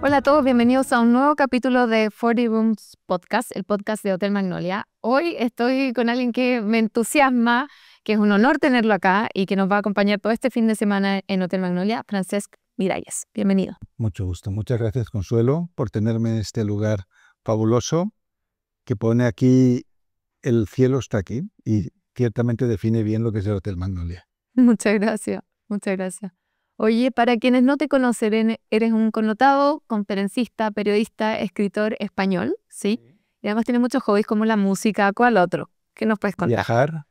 Hola a todos, bienvenidos a un nuevo capítulo de 40 Rooms Podcast, el podcast de Hotel Magnolia. Hoy estoy con alguien que me entusiasma, que es un honor tenerlo acá y que nos va a acompañar todo este fin de semana en Hotel Magnolia, Francesc Miralles. Bienvenido. Mucho gusto. Muchas gracias, Consuelo, por tenerme en este lugar fabuloso que pone aquí, el cielo está aquí y ciertamente define bien lo que es el Hotel Magnolia. Muchas gracias, muchas gracias. Oye, para quienes no te conocen, eres un connotado conferencista, periodista, escritor español, ¿sí? Y además tienes muchos hobbies como la música. ¿Cuál otro? ¿Qué nos puedes contar? Viajar.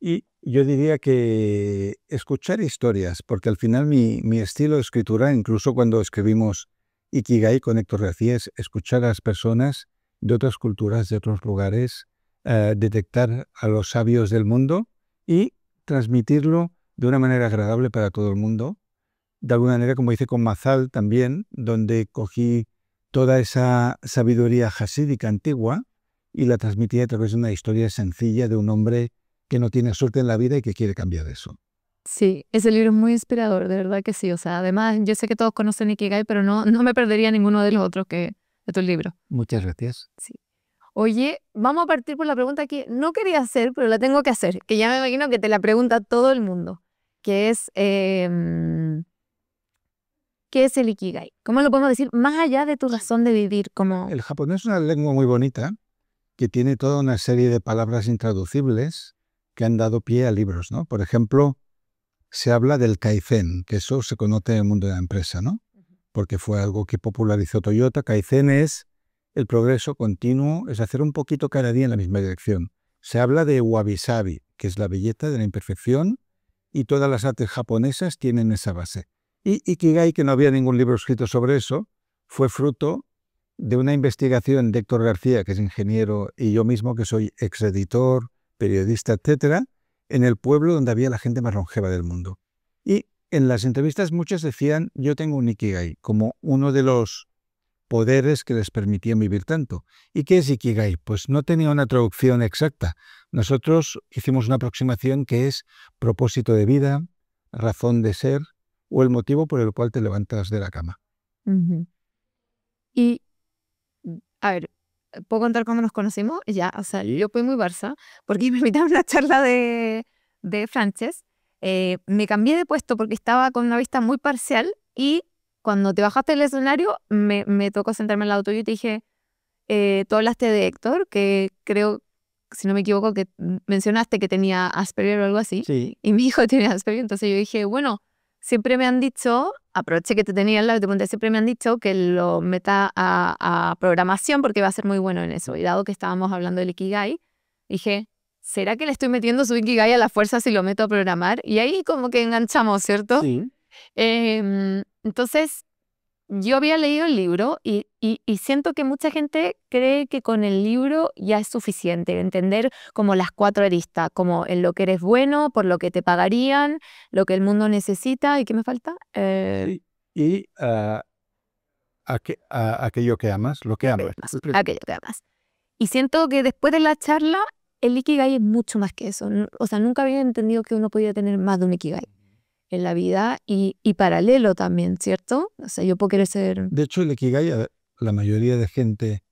Y yo diría que escuchar historias, porque al final mi estilo de escritura, incluso cuando escribimos Ikigai con Héctor García, es escuchar a las personas de otras culturas, de otros lugares, detectar a los sabios del mundo y transmitirlo de una manera agradable para todo el mundo. De alguna manera, como hice con Mazal también, donde cogí toda esa sabiduría jasídica antigua y la transmití a través de una historia sencilla de un hombre que no tiene suerte en la vida y que quiere cambiar eso. Sí, ese libro es muy inspirador, de verdad que sí. O sea, además, yo sé que todos conocen Ikigai, pero no me perdería ninguno de los otros de tus libros. Muchas gracias. Sí. Oye, vamos a partir por la pregunta que no quería hacer, pero la tengo que hacer, que ya me imagino que te la pregunta todo el mundo, que es, ¿qué es el Ikigai? ¿Cómo lo podemos decir más allá de tu razón de vivir? Como... El japonés es una lengua muy bonita que tiene toda una serie de palabras intraducibles que han dado pie a libros, ¿no? Por ejemplo, se habla del Kaizen, que eso se conoce en el mundo de la empresa, ¿no? Porque fue algo que popularizó Toyota. Kaizen es el progreso continuo, es hacer un poquito cada día en la misma dirección. Se habla de wabi-sabi, que es la belleza de la imperfección, y todas las artes japonesas tienen esa base. Y Ikigai, que no había ningún libro escrito sobre eso, fue fruto de una investigación de Héctor García, que es ingeniero, y yo mismo, que soy exeditor, periodista, etcétera, en el pueblo donde había la gente más longeva del mundo. Y en las entrevistas muchos decían, yo tengo un Ikigai, como uno de los poderes que les permitían vivir tanto. ¿Y qué es Ikigai? Pues no tenía una traducción exacta. Nosotros hicimos una aproximación que es propósito de vida, razón de ser o el motivo por el cual te levantas de la cama. Y, a ver, ¿puedo contar cómo nos conocimos? Ya, o sea, yo fui muy Barça, porque me invitaron a una charla de Francesc. Me cambié de puesto porque estaba con una vista muy parcial y cuando te bajaste del escenario me tocó sentarme al lado tuyo y te dije, tú hablaste de Héctor, que creo, si no me equivoco, que mencionaste que tenía Asperger o algo así. Sí. Y mi hijo tiene Asperger, entonces yo dije, bueno, siempre me han dicho, aproveché que te tenía al lado y te pregunté, siempre me han dicho que lo meta a programación porque va a ser muy bueno en eso. Y dado que estábamos hablando del Ikigai, dije, ¿será que le estoy metiendo su Ikigai a la fuerza si lo meto a programar? Y ahí como que enganchamos, ¿cierto? Sí. Entonces, yo había leído el libro y siento que mucha gente cree que con el libro ya es suficiente, entender como las 4 aristas, como en lo que eres bueno, por lo que te pagarían, lo que el mundo necesita, ¿y qué me falta? Sí. Y aquello que amas, lo que amas. Aquello que amas. Y siento que después de la charla, el Ikigai es mucho más que eso. O sea, nunca había entendido que uno podía tener más de un Ikigai en la vida y paralelo también, ¿cierto? O sea, yo puedo querer ser... De hecho, el Ikigai, la mayoría de gente,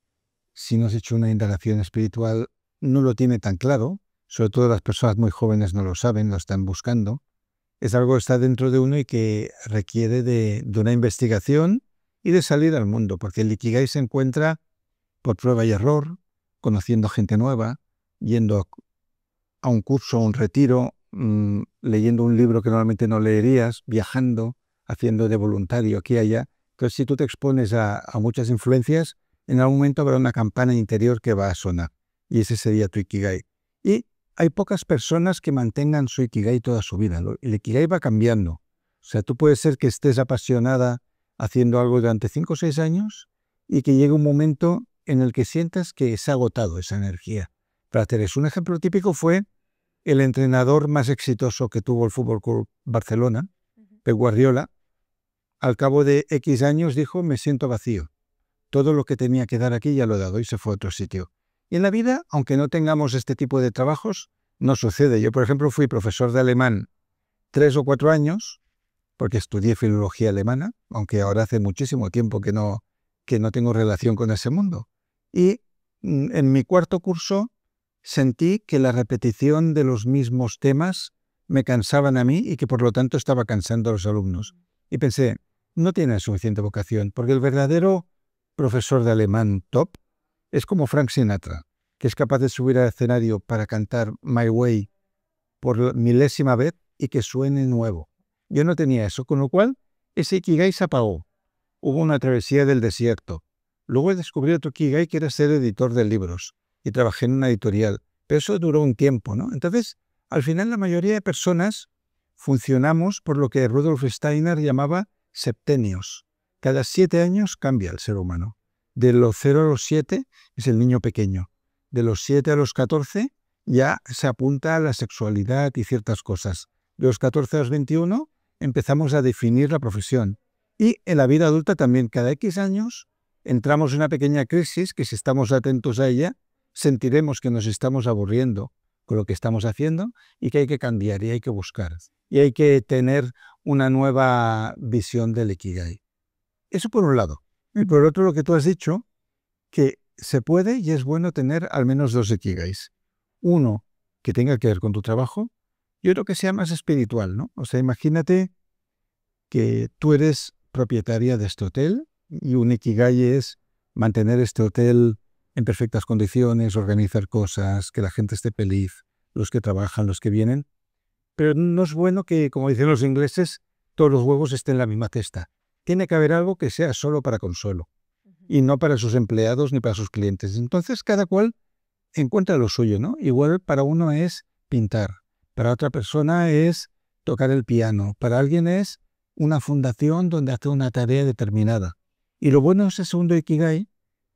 si no has hecho una indagación espiritual, no lo tiene tan claro. Sobre todo las personas muy jóvenes no lo saben, lo están buscando. Es algo que está dentro de uno y que requiere de una investigación y de salir al mundo, porque el Ikigai se encuentra por prueba y error, conociendo gente nueva, yendo a un curso, a un retiro, leyendo un libro que normalmente no leerías, viajando, haciendo de voluntario aquí y allá. Entonces, si tú te expones a muchas influencias, en algún momento habrá una campana interior que va a sonar, y ese sería tu Ikigai. Y hay pocas personas que mantengan su Ikigai toda su vida. El Ikigai va cambiando. O sea, tú puedes ser que estés apasionada haciendo algo durante 5 o 6 años y que llegue un momento en el que sientas que se ha agotado esa energía para hacer eso. Un ejemplo típico fue el entrenador más exitoso que tuvo el Fútbol Club Barcelona, Pep Guardiola. Al cabo de X años dijo, me siento vacío. Todo lo que tenía que dar aquí ya lo he dado y se fue a otro sitio. Y en la vida, aunque no tengamos este tipo de trabajos, no sucede. Yo, por ejemplo, fui profesor de alemán 3 o 4 años porque estudié filología alemana, aunque ahora hace muchísimo tiempo que no tengo relación con ese mundo. Y en mi cuarto curso sentí que la repetición de los mismos temas me cansaban a mí y que por lo tanto estaba cansando a los alumnos. Y pensé, no tienen suficiente vocación, porque el verdadero profesor de alemán top es como Frank Sinatra, que es capaz de subir al escenario para cantar My Way por milésima vez y que suene nuevo. Yo no tenía eso, con lo cual ese Ikigai se apagó. Hubo una travesía del desierto. Luego descubrí otro Ikigai que era ser editor de libros y trabajé en una editorial. Pero eso duró un tiempo, ¿no? Entonces, al final la mayoría de personas funcionamos por lo que Rudolf Steiner llamaba septenios. Cada 7 años cambia el ser humano. De los 0 a los 7 es el niño pequeño. De los 7 a los 14 ya se apunta a la sexualidad y ciertas cosas. De los 14 a los 21 empezamos a definir la profesión. Y en la vida adulta también, cada X años, entramos en una pequeña crisis que si estamos atentos a ella, sentiremos que nos estamos aburriendo con lo que estamos haciendo y que hay que cambiar y hay que buscar. Y hay que tener una nueva visión del Ikigai. Eso por un lado. Y por otro, lo que tú has dicho, que se puede y es bueno tener al menos 2 Ikigais. Uno que tenga que ver con tu trabajo y otro que sea más espiritual, ¿no? O sea, imagínate que tú eres propietaria de este hotel y un Ikigai es mantener este hotel en perfectas condiciones, organizar cosas, que la gente esté feliz, los que trabajan, los que vienen. Pero no es bueno que, como dicen los ingleses, todos los huevos estén en la misma cesta. Tiene que haber algo que sea solo para consuelo y no para sus empleados ni para sus clientes. Entonces cada cual encuentra lo suyo, ¿no? Igual para uno es pintar, para otra persona es tocar el piano, para alguien es una fundación donde hace una tarea determinada. Y lo bueno de ese segundo Ikigai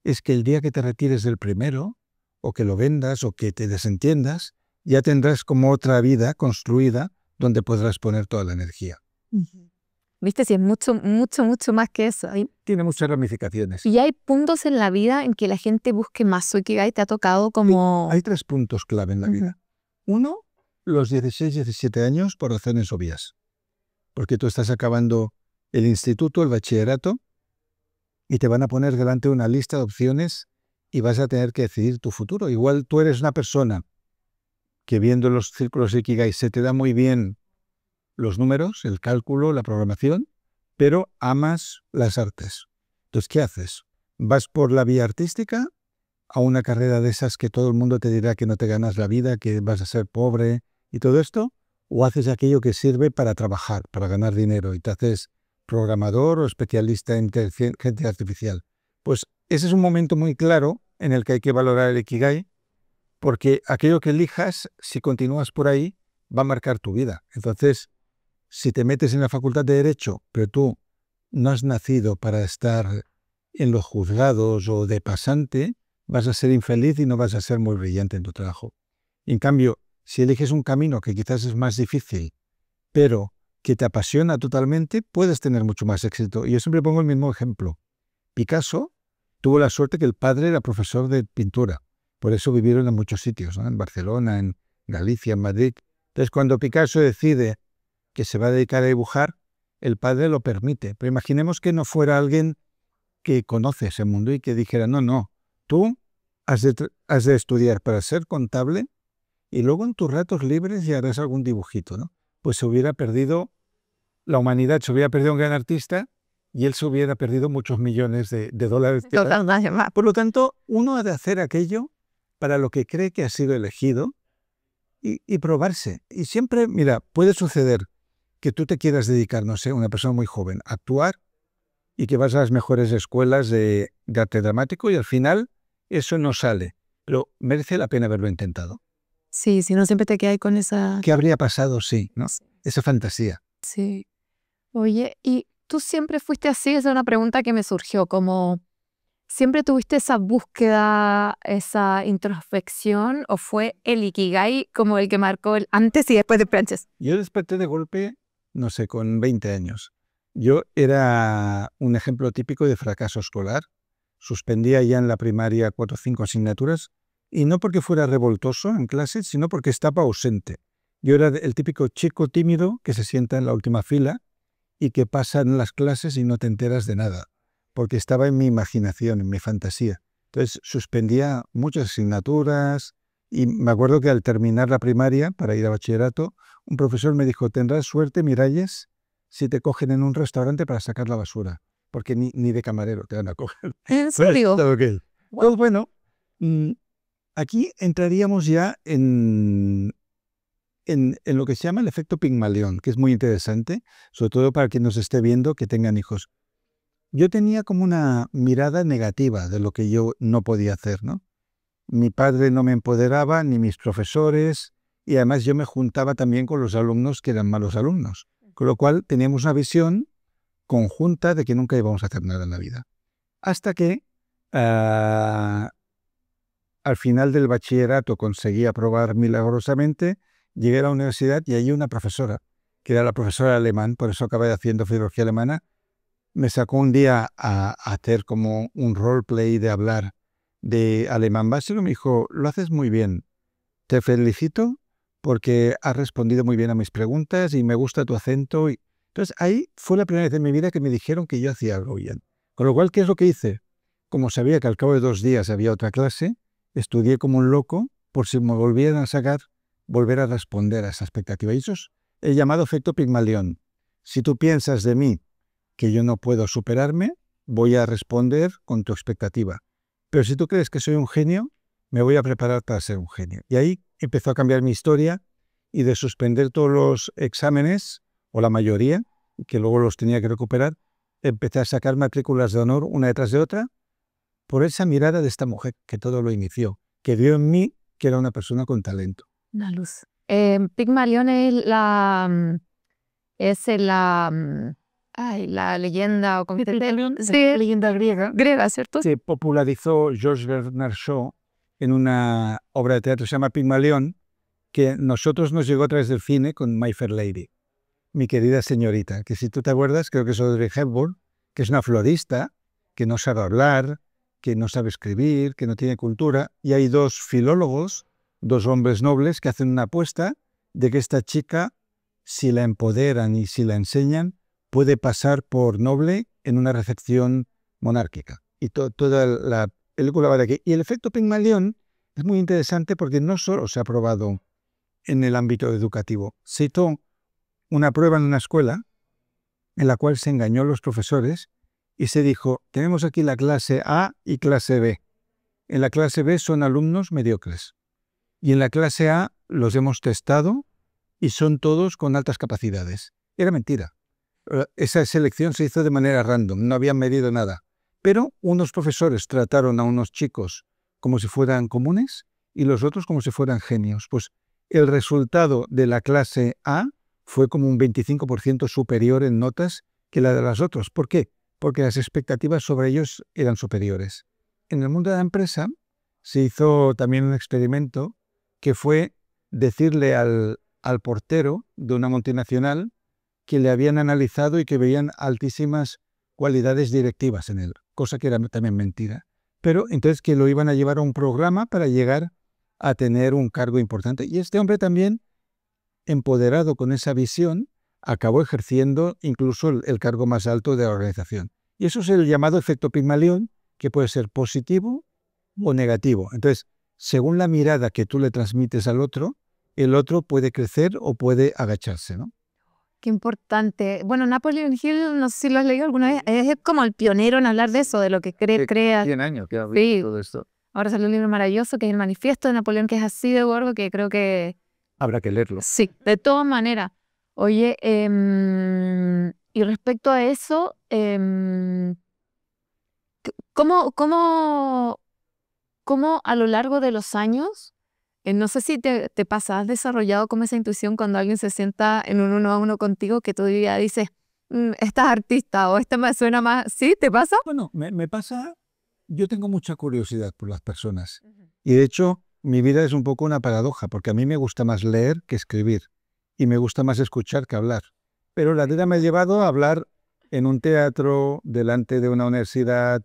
es que el día que te retires del primero, o que lo vendas, o que te desentiendas, ya tendrás como otra vida construida donde podrás poner toda la energía. ¿Viste? Si es mucho, mucho, mucho más que eso. Tiene muchas ramificaciones. Y hay puntos en la vida en que la gente busque más su Ikigai. ¿Te ha tocado como...? Hay 3 puntos clave en la vida. Uno, los 16, 17 años por razones obvias. Porque tú estás acabando el instituto, el bachillerato, y te van a poner delante una lista de opciones y vas a tener que decidir tu futuro. Igual tú eres una persona que viendo los círculos Ikigai se te da muy bien los números, el cálculo, la programación, pero amas las artes. Entonces, ¿qué haces? ¿Vas por la vía artística a una carrera de esas que todo el mundo te dirá que no te ganas la vida, que vas a ser pobre y todo esto? ¿O haces aquello que sirve para trabajar, para ganar dinero y te haces programador o especialista en inteligencia artificial? Pues ese es un momento muy claro en el que hay que valorar el Ikigai, porque aquello que elijas, si continúas por ahí, va a marcar tu vida. Entonces, si te metes en la facultad de Derecho, pero tú no has nacido para estar en los juzgados o de pasante, vas a ser infeliz y no vas a ser muy brillante en tu trabajo. En cambio, si eliges un camino que quizás es más difícil, pero que te apasiona totalmente, puedes tener mucho más éxito. Y yo siempre pongo el mismo ejemplo. Picasso tuvo la suerte que el padre era profesor de pintura. Por eso vivieron en muchos sitios, ¿no? En Barcelona, en Galicia, en Madrid. Entonces, cuando Picasso decide que se va a dedicar a dibujar, el padre lo permite. Pero imaginemos que no fuera alguien que conoce ese mundo y que dijera, no, tú has de estudiar para ser contable y luego en tus ratos libres ya harás algún dibujito, ¿no? Pues se hubiera perdido, la humanidad se hubiera perdido un gran artista y él se hubiera perdido muchos millones de dólares. Por lo tanto, uno ha de hacer aquello para lo que cree que ha sido elegido y probarse. Y siempre, mira, puede suceder que tú te quieras dedicar, no sé, una persona muy joven, a actuar y que vas a las mejores escuelas de arte dramático y al final eso no sale. Pero merece la pena haberlo intentado. Sí, si no siempre te quedas con esa... ¿Qué habría pasado? Sí, ¿no? Sí. Esa fantasía. Sí. Oye, ¿y tú siempre fuiste así? Esa es una pregunta que me surgió, como... ¿Siempre tuviste esa búsqueda, esa introspección o fue el Ikigai como el que marcó el antes y después de Frances? Yo desperté de golpe, no sé, con 20 años. Yo era un ejemplo típico de fracaso escolar. Suspendía ya en la primaria 4 o 5 asignaturas y no porque fuera revoltoso en clase, sino porque estaba ausente. Yo era el típico chico tímido que se sienta en la última fila y que pasan las clases y no te enteras de nada, porque estaba en mi imaginación, en mi fantasía. Entonces suspendía muchas asignaturas y me acuerdo que al terminar la primaria, para ir a bachillerato, un profesor me dijo, tendrás suerte, Miralles, si te cogen en un restaurante para sacar la basura, porque ni de camarero te van a coger. ¿En serio? Okay. Pues bueno, aquí entraríamos ya en lo que se llama el efecto Pigmalión, que es muy interesante, sobre todo para quien nos esté viendo que tengan hijos. Yo tenía como una mirada negativa de lo que yo no podía hacer, ¿no? Mi padre no me empoderaba, ni mis profesores, y además yo me juntaba también con los alumnos que eran malos alumnos, con lo cual teníamos una visión conjunta de que nunca íbamos a hacer nada en la vida. Hasta que al final del bachillerato conseguí aprobar milagrosamente, llegué a la universidad y allí una profesora, que era la profesora de alemán, por eso acabé haciendo filología alemana, me sacó un día a hacer como un roleplay de hablar de alemán básico y me dijo, lo haces muy bien, te felicito porque has respondido muy bien a mis preguntas y me gusta tu acento. Entonces ahí fue la primera vez en mi vida que me dijeron que yo hacía algo bien. Con lo cual, ¿qué es lo que hice? Como sabía que al cabo de 2 días había otra clase, estudié como un loco por si me volvieran a sacar, volver a responder a esa expectativa. Y eso es el llamado efecto Pigmalión. Si tú piensas de mí que yo no puedo superarme, voy a responder con tu expectativa. Pero si tú crees que soy un genio, me voy a preparar para ser un genio. Y ahí empezó a cambiar mi historia y de suspender todos los exámenes, o la mayoría, que luego los tenía que recuperar, empecé a sacar matrículas de honor una detrás de otra por esa mirada de esta mujer que todo lo inició, que vio en mí que era una persona con talento. Una luz. Pigmalión es la leyenda, o como sí, Leyenda griega. Griega, ¿cierto? Se popularizó George Bernard Shaw en una obra de teatro que se llama Pigmalión, que nosotros nos llegó a través del cine con My Fair Lady, mi querida señorita, que si tú te acuerdas, creo que es Audrey Hepburn, que es una florista, que no sabe hablar, que no sabe escribir, que no tiene cultura, y hay 2 filólogos, 2 hombres nobles que hacen una apuesta de que esta chica, si la empoderan y si la enseñan, puede pasar por noble en una recepción monárquica. Y toda la película va de aquí. Y el efecto Pigmalión es muy interesante porque no solo se ha probado en el ámbito educativo. Se hizo una prueba en una escuela en la cual se engañó a los profesores y se dijo, tenemos aquí la clase A y clase B. En la clase B son alumnos mediocres. Y en la clase A los hemos testado y son todos con altas capacidades. Era mentira. Esa selección se hizo de manera random, no habían medido nada. Pero unos profesores trataron a unos chicos como si fueran comunes y los otros como si fueran genios. Pues el resultado de la clase A fue como un 25% superior en notas que la de las otras. ¿Por qué? Porque las expectativas sobre ellos eran superiores. En el mundo de la empresa se hizo también un experimento que fue decirle al portero de una multinacional que le habían analizado y que veían altísimas cualidades directivas en él, cosa que era también mentira. Pero entonces que lo iban a llevar a un programa para llegar a tener un cargo importante. Y este hombre también, empoderado con esa visión, acabó ejerciendo incluso el cargo más alto de la organización. Y eso es el llamado efecto Pigmalión, que puede ser positivo o negativo. Entonces, según la mirada que tú le transmites al otro, el otro puede crecer o puede agacharse, ¿no? Qué importante. Bueno, Napoleon Hill, no sé si lo has leído alguna vez, es como el pionero en hablar de eso, de lo que crea. 100 años que ha habido Sí. todo esto. Ahora salió un libro maravilloso que es el Manifiesto de Napoleón, que es así de gordo, que creo que Habrá que leerlo. sí, de todas maneras. Oye, y respecto a eso, ¿cómo a lo largo de los años, no sé si te pasa, has desarrollado como esa intuición cuando alguien se sienta en un 1-a-1 contigo que tú ya dices, esta es artista o esta me suena más, ¿sí? ¿Te pasa? Bueno, me pasa, yo tengo mucha curiosidad por las personas. Y de hecho, mi vida es un poco una paradoja, porque a mí me gusta más leer que escribir. Y me gusta más escuchar que hablar. Pero la vida me ha llevado a hablar en un teatro, delante de una universidad,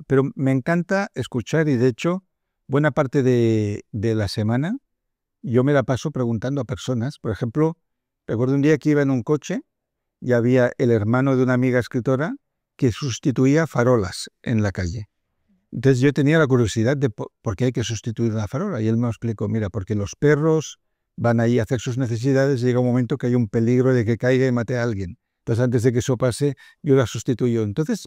pero me encanta escuchar y de hecho, buena parte de la semana yo me la paso preguntando a personas. Por ejemplo, recuerdo un día que iba en un coche y había el hermano de una amiga escritora que sustituía farolas en la calle. Entonces yo tenía la curiosidad de por qué hay que sustituir una farola. Y él me explicó, mira, porque los perros van ahí a hacer sus necesidades y llega un momento que hay un peligro de que caiga y mate a alguien. Entonces antes de que eso pase, yo la sustituyo. Entonces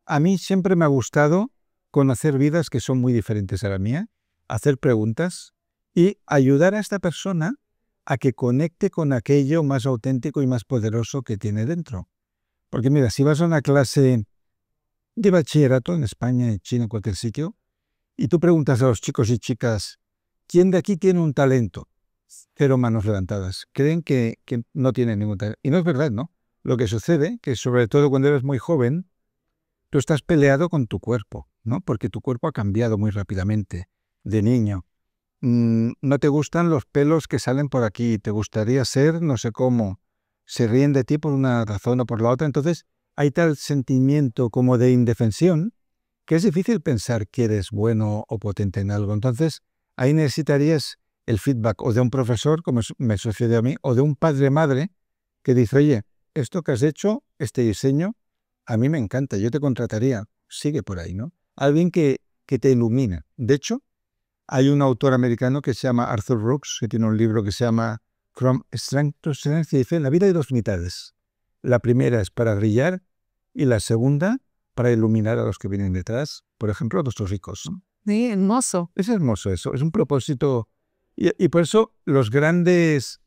a mí siempre me ha gustado conocer vidas que son muy diferentes a la mía, hacer preguntas y ayudar a esta persona a que conecte con aquello más auténtico y más poderoso que tiene dentro. Porque mira, si vas a una clase de bachillerato en España, en China, en cualquier sitio, y tú preguntas a los chicos y chicas, ¿quién de aquí tiene un talento? 0 manos levantadas. Creen que no tienen ningún talento. Y no es verdad, ¿no? Lo que sucede, que sobre todo cuando eres muy joven, tú estás peleado con tu cuerpo, ¿no? Porque tu cuerpo ha cambiado muy rápidamente de niño. No te gustan los pelos que salen por aquí, te gustaría ser no sé cómo, se ríen de ti por una razón o por la otra, entonces hay tal sentimiento como de indefensión que es difícil pensar que eres bueno o potente en algo. Entonces ahí necesitarías el feedback o de un profesor, como me sucede a mí, o de un padre-madre que dice, oye, esto que has hecho, este diseño, a mí me encanta, yo te contrataría, sigue por ahí, ¿no? Alguien que te ilumina. De hecho, hay un autor americano que se llama Arthur Brooks, que tiene un libro que se llama From Strength to Strength, y dice, en la vida hay 2 mitades. La primera es para brillar y la segunda para iluminar a los que vienen detrás, por ejemplo, a nuestros ricos. Sí, hermoso. Es hermoso eso, es un propósito. Y por eso las grandes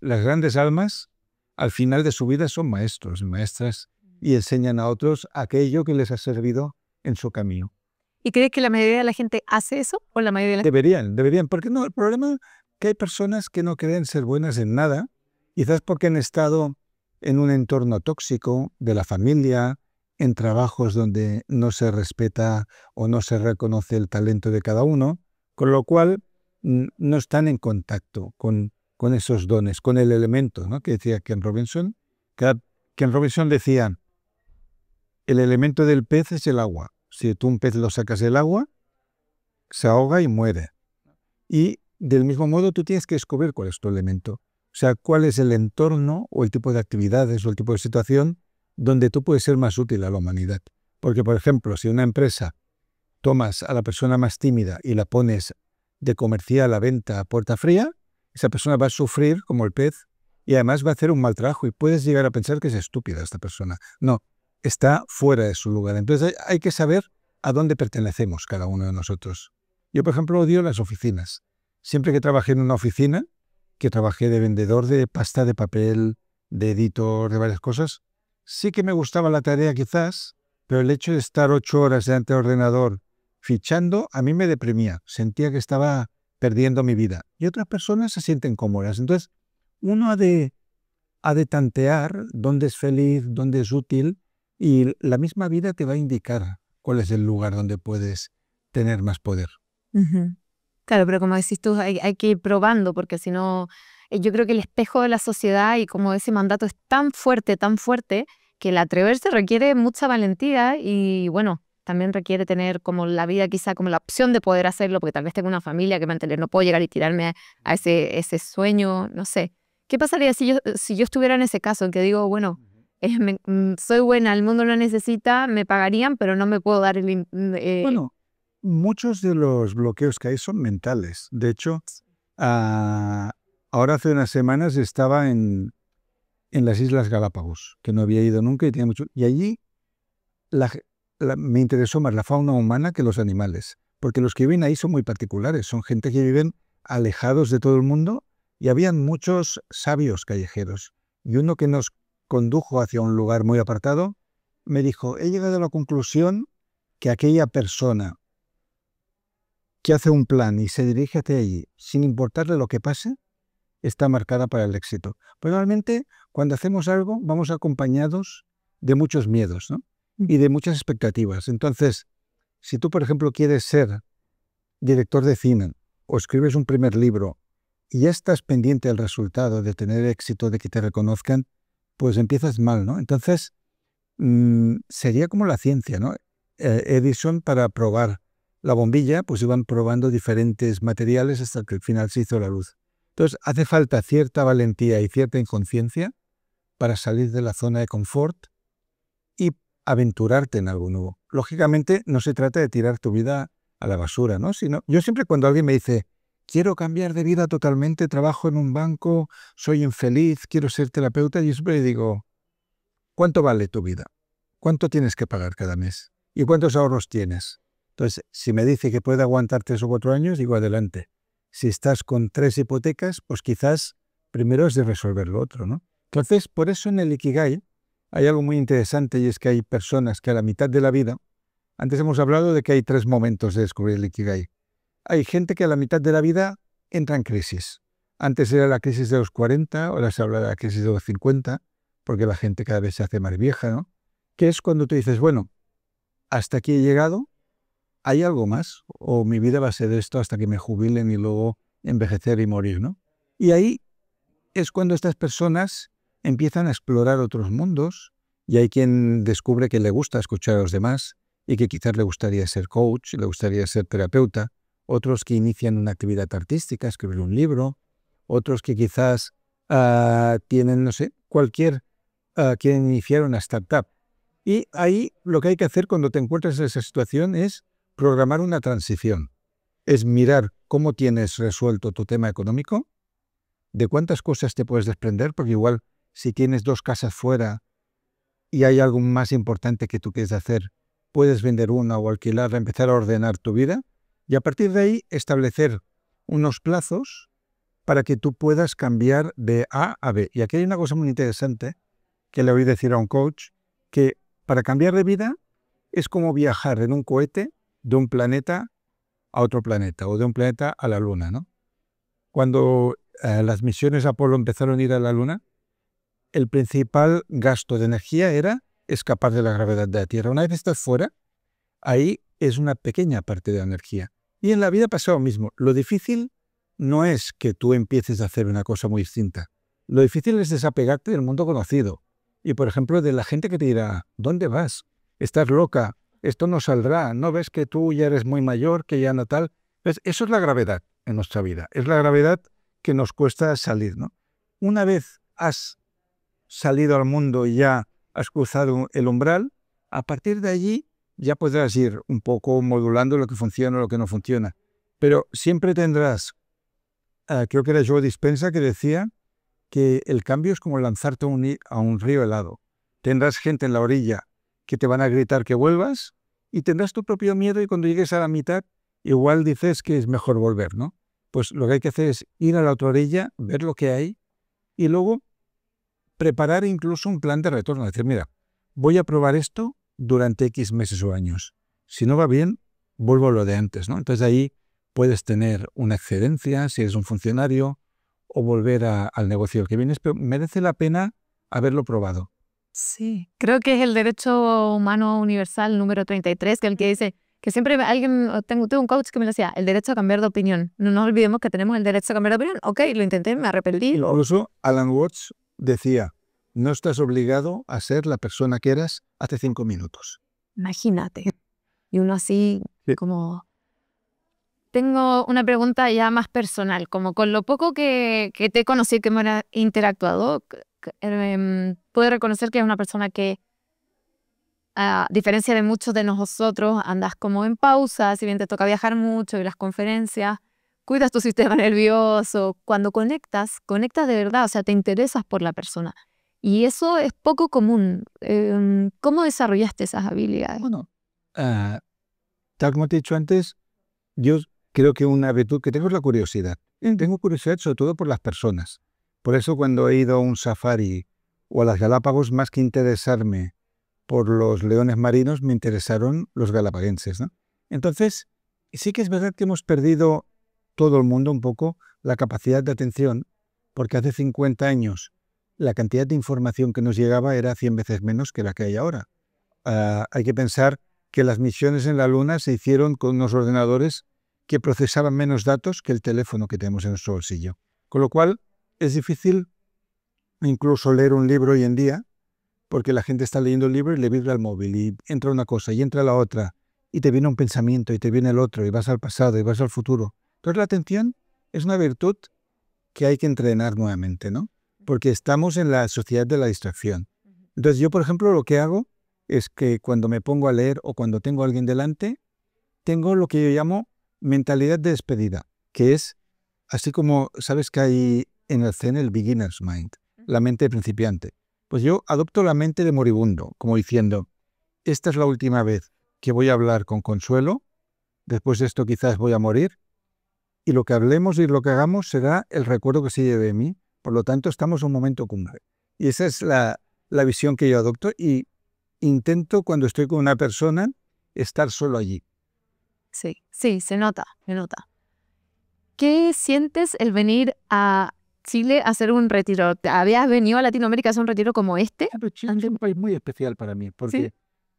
almas, al final de su vida, son maestros y maestras y enseñan a otros aquello que les ha servido en su camino. ¿Y crees que la mayoría de la gente hace eso? ¿O la mayoría de la Deberían, porque no, el problema es que hay personas que no creen ser buenas en nada, quizás porque han estado en un entorno tóxico de la familia, en trabajos donde no se respeta o no se reconoce el talento de cada uno, con lo cual no están en contacto con esos dones, con el elemento, ¿no? Que decía Ken Robinson. Ken Robinson decía, el elemento del pez es el agua. Si tú un pez lo sacas del agua, se ahoga y muere. Y del mismo modo tú tienes que descubrir cuál es tu elemento. O sea, cuál es el entorno o el tipo de actividades o el tipo de situación donde tú puedes ser más útil a la humanidad. Porque, por ejemplo, si una empresa tomas a la persona más tímida y la pones de comercial a venta a puerta fría, esa persona va a sufrir como el pez y además va a hacer un mal trabajo y puedes llegar a pensar que es estúpida esta persona. No, está fuera de su lugar. Entonces hay que saber a dónde pertenecemos cada uno de nosotros. Yo, por ejemplo, odio las oficinas. Siempre que trabajé en una oficina, que trabajé de vendedor de pasta de papel, de editor, de varias cosas, sí que me gustaba la tarea quizás, pero el hecho de estar 8 horas delante del ordenador fichando, a mí me deprimía. Sentía que estaba perdiendo mi vida. Y otras personas se sienten cómodas. Entonces, uno ha de tantear dónde es feliz, dónde es útil, y la misma vida te va a indicar cuál es el lugar donde puedes tener más poder. Claro, pero como decís tú, hay que ir probando, porque si no, yo creo que el espejo de la sociedad y como ese mandato es tan fuerte, que el atreverse requiere mucha valentía y bueno, también requiere tener como la vida quizá como la opción de poder hacerlo, porque tal vez tengo una familia que mantener, no puedo llegar y tirarme a ese sueño, no sé. ¿Qué pasaría si yo estuviera en ese caso, en que digo, bueno, soy buena, el mundo lo necesita, me pagarían, pero no me puedo dar el... Bueno, muchos de los bloqueos que hay son mentales. De hecho, ahora hace unas semanas estaba en las Islas Galápagos, que no había ido nunca y tenía mucho... Y allí me interesó más la fauna humana que los animales, porque los que viven ahí son muy particulares, son gente que viven alejados de todo el mundo y habían muchos sabios callejeros. Y uno que nos condujo hacia un lugar muy apartado me dijo, he llegado a la conclusión que aquella persona que hace un plan y se dirige hacia allí sin importarle lo que pase, está marcada para el éxito. Pero realmente cuando hacemos algo vamos acompañados de muchos miedos, ¿no? Y de muchas expectativas. Entonces, si tú, por ejemplo, quieres ser director de cine o escribes un primer libro y ya estás pendiente del resultado, de tener éxito, de que te reconozcan, pues empiezas mal, ¿no? Entonces, sería como la ciencia, ¿no? Edison, para probar la bombilla, pues iban probando diferentes materiales hasta que al final se hizo la luz. Entonces, hace falta cierta valentía y cierta inconsciencia para salir de la zona de confort y aventurarte en algo nuevo. Lógicamente, no se trata de tirar tu vida a la basura, ¿no? Yo siempre cuando alguien me dice, quiero cambiar de vida totalmente, trabajo en un banco, soy infeliz, quiero ser terapeuta, yo siempre le digo, ¿cuánto vale tu vida? ¿Cuánto tienes que pagar cada mes? ¿Y cuántos ahorros tienes? Entonces, si me dice que puede aguantar 3 o 4 años, digo, adelante. Si estás con 3 hipotecas, pues quizás primero es de resolver lo otro, ¿no? Entonces, por eso en el Ikigai hay algo muy interesante y es que hay personas que a la mitad de la vida, antes hemos hablado de que hay 3 momentos de descubrir el Ikigai. Hay gente que a la mitad de la vida entra en crisis. Antes era la crisis de los 40, ahora se habla de la crisis de los 50, porque la gente cada vez se hace más vieja, ¿no? Que es cuando tú dices, bueno, hasta aquí he llegado, ¿hay algo más? ¿O mi vida va a ser esto hasta que me jubilen y luego envejecer y morir, ¿no? Y ahí es cuando estas personas empiezan a explorar otros mundos y hay quien descubre que le gusta escuchar a los demás y que quizás le gustaría ser coach, le gustaría ser terapeuta, otros que inician una actividad artística, escribir un libro, otros que quizás tienen, no sé, quieren iniciar una startup. Y ahí lo que hay que hacer cuando te encuentras en esa situación es programar una transición. Es mirar cómo tienes resuelto tu tema económico, de cuántas cosas te puedes desprender, porque igual si tienes 2 casas fuera y hay algo más importante que tú quieres hacer, puedes vender una o alquilarla, empezar a ordenar tu vida y a partir de ahí establecer unos plazos para que tú puedas cambiar de A a B. Y aquí hay una cosa muy interesante que le oí decir a un coach, que para cambiar de vida es como viajar en un cohete de un planeta a otro planeta o de un planeta a la Luna, ¿no? Cuando las misiones Apolo empezaron a ir a la Luna, el principal gasto de energía era escapar de la gravedad de la Tierra. Una vez estás fuera, ahí es una pequeña parte de la energía. Y en la vida pasa lo mismo. Lo difícil no es que tú empieces a hacer una cosa muy distinta. Lo difícil es desapegarte del mundo conocido. Y, por ejemplo, de la gente que te dirá, ¿dónde vas? Estás loca, esto no saldrá, ¿no ves que tú ya eres muy mayor, que ya no tal? ¿Ves? Eso es la gravedad en nuestra vida. Es la gravedad que nos cuesta salir, ¿no? Una vez has salido al mundo y ya has cruzado el umbral, a partir de allí ya podrás ir un poco modulando lo que funciona o lo que no funciona. Pero siempre tendrás, creo que era Joe Dispenza que decía que el cambio es como lanzarte a un río helado. Tendrás gente en la orilla que te van a gritar que vuelvas y tendrás tu propio miedo y cuando llegues a la mitad igual dices que es mejor volver, ¿no? Pues lo que hay que hacer es ir a la otra orilla, ver lo que hay y luego preparar incluso un plan de retorno. Decir, mira, voy a probar esto durante X meses o años. Si no va bien, vuelvo a lo de antes, ¿no? Entonces ahí puedes tener una excedencia si eres un funcionario o volver al negocio que vienes, pero merece la pena haberlo probado. Sí, creo que es el derecho humano universal número 33, que el que dice que siempre tuve un coach que me decía, el derecho a cambiar de opinión. No nos olvidemos que tenemos el derecho a cambiar de opinión. Ok, lo intenté, me arrepentí. Incluso Alan Watts decía, no estás obligado a ser la persona que eras hace 5 minutos. Imagínate. Y uno así Sí. como... Tengo una pregunta ya más personal, como con lo poco que te conocí, que me hemos interactuado, puedo reconocer que es una persona que, a diferencia de muchos de nosotros, andas como en pausa, si bien te toca viajar mucho y las conferencias, cuidas tu sistema nervioso, cuando conectas de verdad, o sea, te interesas por la persona. Y eso es poco común. ¿Cómo desarrollaste esas habilidades? Bueno, tal como te he dicho antes, yo creo que una virtud que tengo es la curiosidad. Tengo curiosidad sobre todo por las personas. Por eso cuando he ido a un safari o a las Galápagos, más que interesarme por los leones marinos, me interesaron los galapaguenses, ¿no? Entonces, sí que es verdad que hemos perdido todo el mundo un poco la capacidad de atención, porque hace 50 años la cantidad de información que nos llegaba era 100 veces menos que la que hay ahora. Hay que pensar que las misiones en la Luna se hicieron con unos ordenadores que procesaban menos datos que el teléfono que tenemos en nuestro bolsillo. Con lo cual, es difícil incluso leer un libro hoy en día, porque la gente está leyendo el libro y le vibra el móvil, y entra una cosa y entra la otra, y te viene un pensamiento y te viene el otro, y vas al pasado y vas al futuro. Entonces la atención es una virtud que hay que entrenar nuevamente, ¿no? porque estamos en la sociedad de la distracción. Entonces yo, por ejemplo, lo que hago es que cuando me pongo a leer o cuando tengo a alguien delante, tengo lo que yo llamo mentalidad de despedida, que es así como, ¿sabes que hay en el Zen el beginner's mind, la mente de principiante? Pues yo adopto la mente de moribundo, como diciendo, esta es la última vez que voy a hablar con Consuelo, después de esto quizás voy a morir, y lo que hablemos y lo que hagamos será el recuerdo que se lleve de mí. Por lo tanto, estamos en un momento cumbre. Y esa es la visión que yo adopto y intento, cuando estoy con una persona, estar solo allí. Sí, sí, se nota, se nota. ¿Qué sientes el venir a Chile a hacer un retiro? ¿Habías venido a Latinoamérica a hacer un retiro como este? Chile es un país muy especial para mí, porque ¿Sí?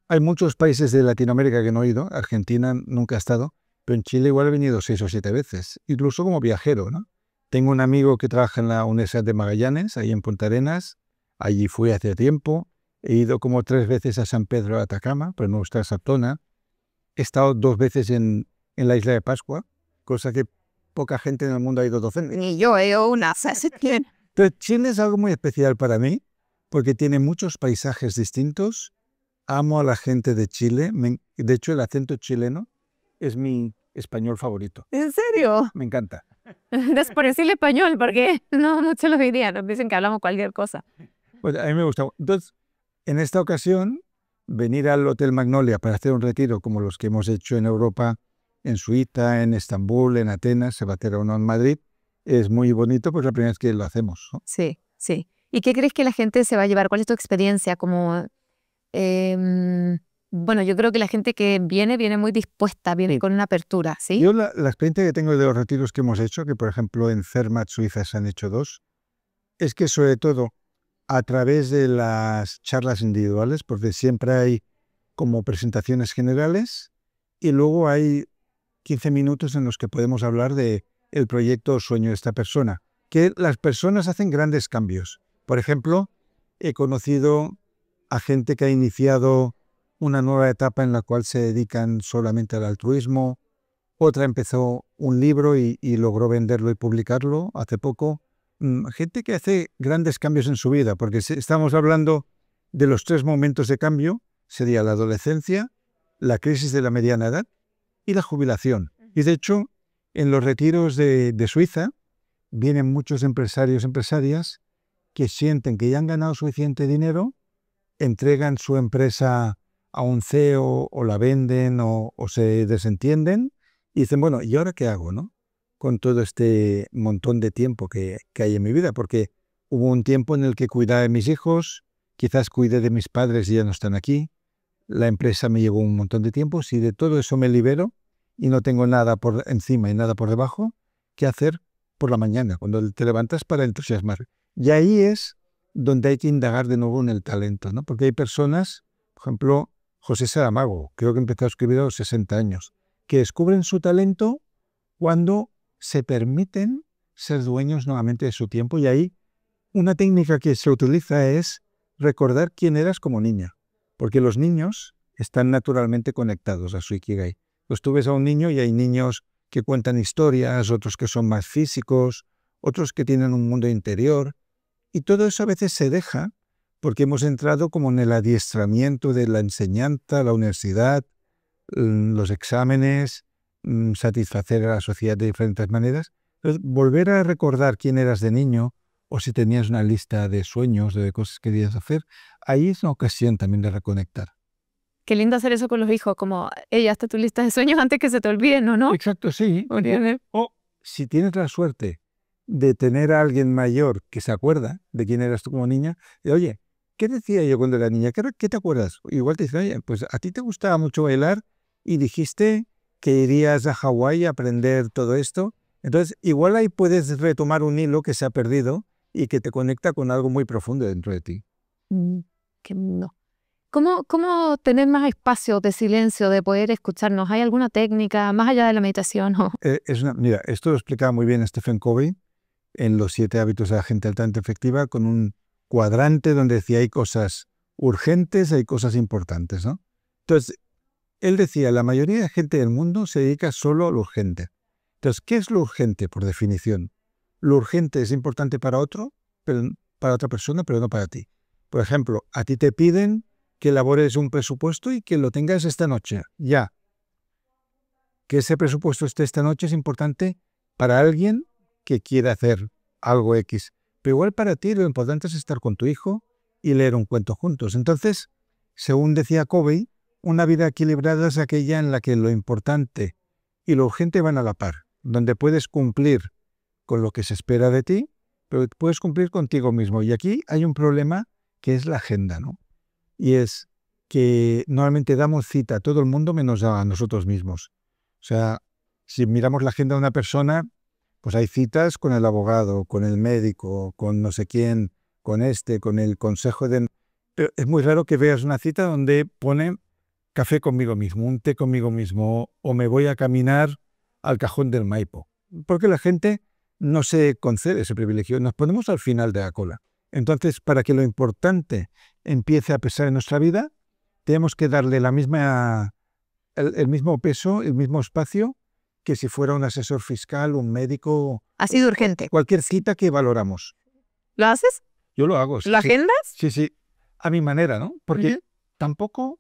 hay muchos países de Latinoamérica que no he ido. Argentina nunca he estado, pero en Chile igual he venido 6 o 7 veces, incluso como viajero, ¿no? Tengo un amigo que trabaja en la Universidad de Magallanes, ahí en Punta Arenas. Allí fui hace tiempo. He ido como 3 veces a San Pedro de Atacama, pero no está esa zona. He estado 2 veces en la isla de Pascua, cosa que poca gente en el mundo ha ido 2 veces. Ni yo he ido una. Entonces, Chile es algo muy especial para mí, porque tiene muchos paisajes distintos. Amo a la gente de Chile. De hecho, el acento chileno es mi español favorito. ¿En serio? Me encanta. Es por decirle español, porque no muchos lo dirían. Nos dicen que hablamos cualquier cosa. Pues a mí me gusta. Entonces, en esta ocasión, venir al Hotel Magnolia para hacer un retiro como los que hemos hecho en Europa, en Suiza, en Estambul, en Atenas, se va a hacer uno en Madrid, es muy bonito, pues la primera vez que lo hacemos, ¿no? Sí, sí. ¿Y qué crees que la gente se va a llevar? ¿Cuál es tu experiencia? Como, bueno, yo creo que la gente que viene muy dispuesta, viene con una apertura, ¿sí? Yo la experiencia que tengo de los retiros que hemos hecho, que por ejemplo en Zermatt, Suiza, se han hecho 2, es que sobre todo a través de las charlas individuales, porque siempre hay como presentaciones generales y luego hay 15 minutos en los que podemos hablar de el proyecto o sueño de esta persona, que las personas hacen grandes cambios. Por ejemplo, he conocido a gente que ha iniciado una nueva etapa en la cual se dedican solamente al altruismo, otra empezó un libro y logró venderlo y publicarlo hace poco. Gente que hace grandes cambios en su vida, porque estamos hablando de los 3 momentos de cambio, sería la adolescencia, la crisis de la mediana edad y la jubilación. Y de hecho, en los retiros de Suiza vienen muchos empresarios, empresarias que sienten que ya han ganado suficiente dinero, entregan su empresa a un CEO o la venden o se desentienden y dicen, bueno, ¿y ahora qué hago, no? Con todo este montón de tiempo que hay en mi vida, porque hubo un tiempo en el que cuidaba de mis hijos, quizás cuidé de mis padres y ya no están aquí, la empresa me llevó un montón de tiempo, si de todo eso me libero y no tengo nada por encima y nada por debajo, ¿qué hacer por la mañana, cuando te levantas para entusiasmar? Y ahí es donde hay que indagar de nuevo en el talento, ¿no? Porque hay personas, por ejemplo, José Saramago, creo que empezó a escribir a los 60 años, que descubren su talento cuando se permiten ser dueños nuevamente de su tiempo. Y ahí una técnica que se utiliza es recordar quién eras como niña, porque los niños están naturalmente conectados a su Ikigai. Pues tú ves a un niño y hay niños que cuentan historias, otros que son más físicos, otros que tienen un mundo interior, y todo eso a veces se deja porque hemos entrado como en el adiestramiento de la enseñanza, la universidad, los exámenes, satisfacer a la sociedad de diferentes maneras. Entonces, volver a recordar quién eras de niño o si tenías una lista de sueños, de cosas que querías hacer, ahí es una ocasión también de reconectar. Qué lindo hacer eso con los hijos, como, ella está tu lista de sueños antes que se te olviden, ¿o no? Exacto, sí. Oriane. O si tienes la suerte de tener a alguien mayor que se acuerda de quién eras tú como niña, de, oye, ¿qué decía yo cuando era niña? ¿Qué te acuerdas? Igual te dicen, oye, pues a ti te gustaba mucho bailar y dijiste que irías a Hawái a aprender todo esto. Entonces, igual ahí puedes retomar un hilo que se ha perdido y que te conecta con algo muy profundo dentro de ti. Qué lindo. ¿Cómo tener más espacio de silencio, de poder escucharnos? ¿Hay alguna técnica más allá de la meditación? Mira, esto lo explicaba muy bien Stephen Covey en Los 7 hábitos de la gente altamente efectiva, con un cuadrante donde decía hay cosas urgentes, hay cosas importantes, ¿no? Entonces, él decía, la mayoría de gente del mundo se dedica solo a lo urgente. Entonces, ¿qué es lo urgente por definición? Lo urgente es importante para otro, pero para otra persona, pero no para ti. Por ejemplo, a ti te piden que elabores un presupuesto y que lo tengas esta noche, ya. Que ese presupuesto esté esta noche es importante para alguien que quiere hacer algo X. Pero igual para ti lo importante es estar con tu hijo y leer un cuento juntos. Entonces, según decía Covey, una vida equilibrada es aquella en la que lo importante y lo urgente van a la par, donde puedes cumplir con lo que se espera de ti, pero puedes cumplir contigo mismo. Y aquí hay un problema que es la agenda, ¿no? Y es que normalmente damos cita a todo el mundo menos a nosotros mismos. O sea, si miramos la agenda de una persona, pues hay citas con el abogado, con el médico, con no sé quién, con el consejo de... Pero es muy raro que veas una cita donde pone café conmigo mismo, un té conmigo mismo, o me voy a caminar al cajón del Maipo. Porque la gente no se concede ese privilegio, nos ponemos al final de la cola. Entonces, para que lo importante empiece a pesar en nuestra vida, tenemos que darle el mismo peso, el mismo espacio que si fuera un asesor fiscal, un médico. Ha sido urgente. Cualquier cita que valoramos. ¿Lo haces? Yo lo hago. ¿Lo agendas? Sí. A mi manera, ¿no? Porque tampoco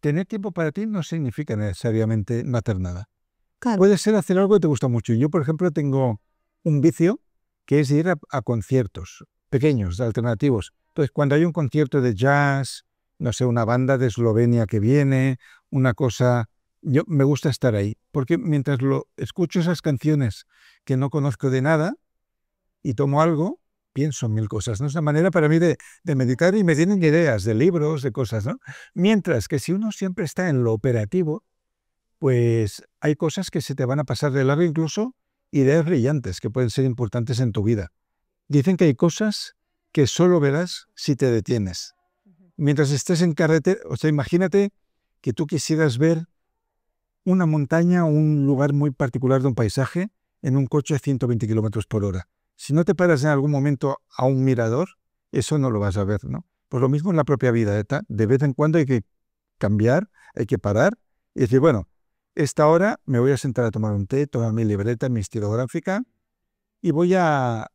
tener tiempo para ti no significa necesariamente no hacer nada. Claro. Puede ser hacer algo que te gusta mucho. Yo, por ejemplo, tengo un vicio que es ir a conciertos pequeños, alternativos. Entonces, cuando hay un concierto de jazz, no sé, una banda de Eslovenia que viene, una cosa... Yo me gusta estar ahí, porque mientras escucho esas canciones que no conozco de nada y tomo algo, pienso en mil cosas, ¿no? Es una manera para mí de meditar y me vienen ideas de libros, de cosas, ¿no? Mientras que si uno siempre está en lo operativo, pues hay cosas que se te van a pasar de largo, incluso ideas brillantes que pueden ser importantes en tu vida. Dicen que hay cosas que solo verás si te detienes. Mientras estés en carretera, o sea, imagínate que tú quisieras ver una montaña o un lugar muy particular de un paisaje en un coche a 120 kilómetros por hora. Si no te paras en algún momento a un mirador, eso no lo vas a ver, ¿no? Pues lo mismo en la propia vida. De vez en cuando hay que cambiar, hay que parar y decir, bueno, esta hora me voy a sentar a tomar un té, tomar mi libreta, mi estilográfica y voy a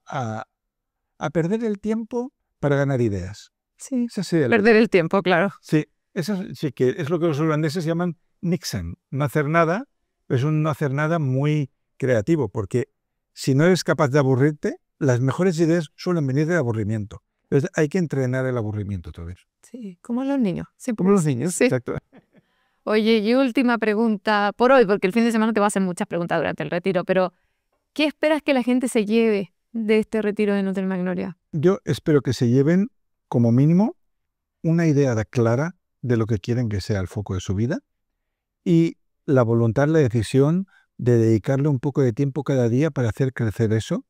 perder el tiempo para ganar ideas. Sí, perder el tiempo, claro. Sí, eso sí que es lo que los holandeses llaman Nixon, no hacer nada, es un no hacer nada muy creativo, porque si no eres capaz de aburrirte, las mejores ideas suelen venir del aburrimiento. Entonces hay que entrenar el aburrimiento otra vez. Sí, como los niños. Como los niños, sí. Exacto. Oye, y última pregunta por hoy, porque el fin de semana te voy a hacer muchas preguntas durante el retiro, pero ¿qué esperas que la gente se lleve de este retiro de Hotel Magnolia? Yo espero que se lleven, como mínimo, una idea clara de lo que quieren que sea el foco de su vida, y la voluntad, la decisión de dedicarle un poco de tiempo cada día para hacer crecer eso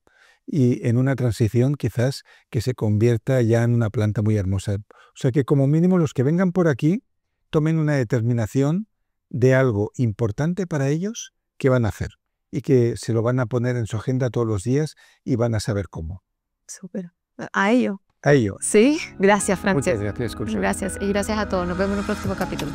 y en una transición quizás que se convierta ya en una planta muy hermosa. O sea que como mínimo los que vengan por aquí tomen una determinación de algo importante para ellos que van a hacer y que se lo van a poner en su agenda todos los días y van a saber cómo. Súper. A ello. A ello. Sí, gracias, Francesc. Muchas gracias, Curso. Gracias. Y gracias a todos. Nos vemos en el próximo capítulo.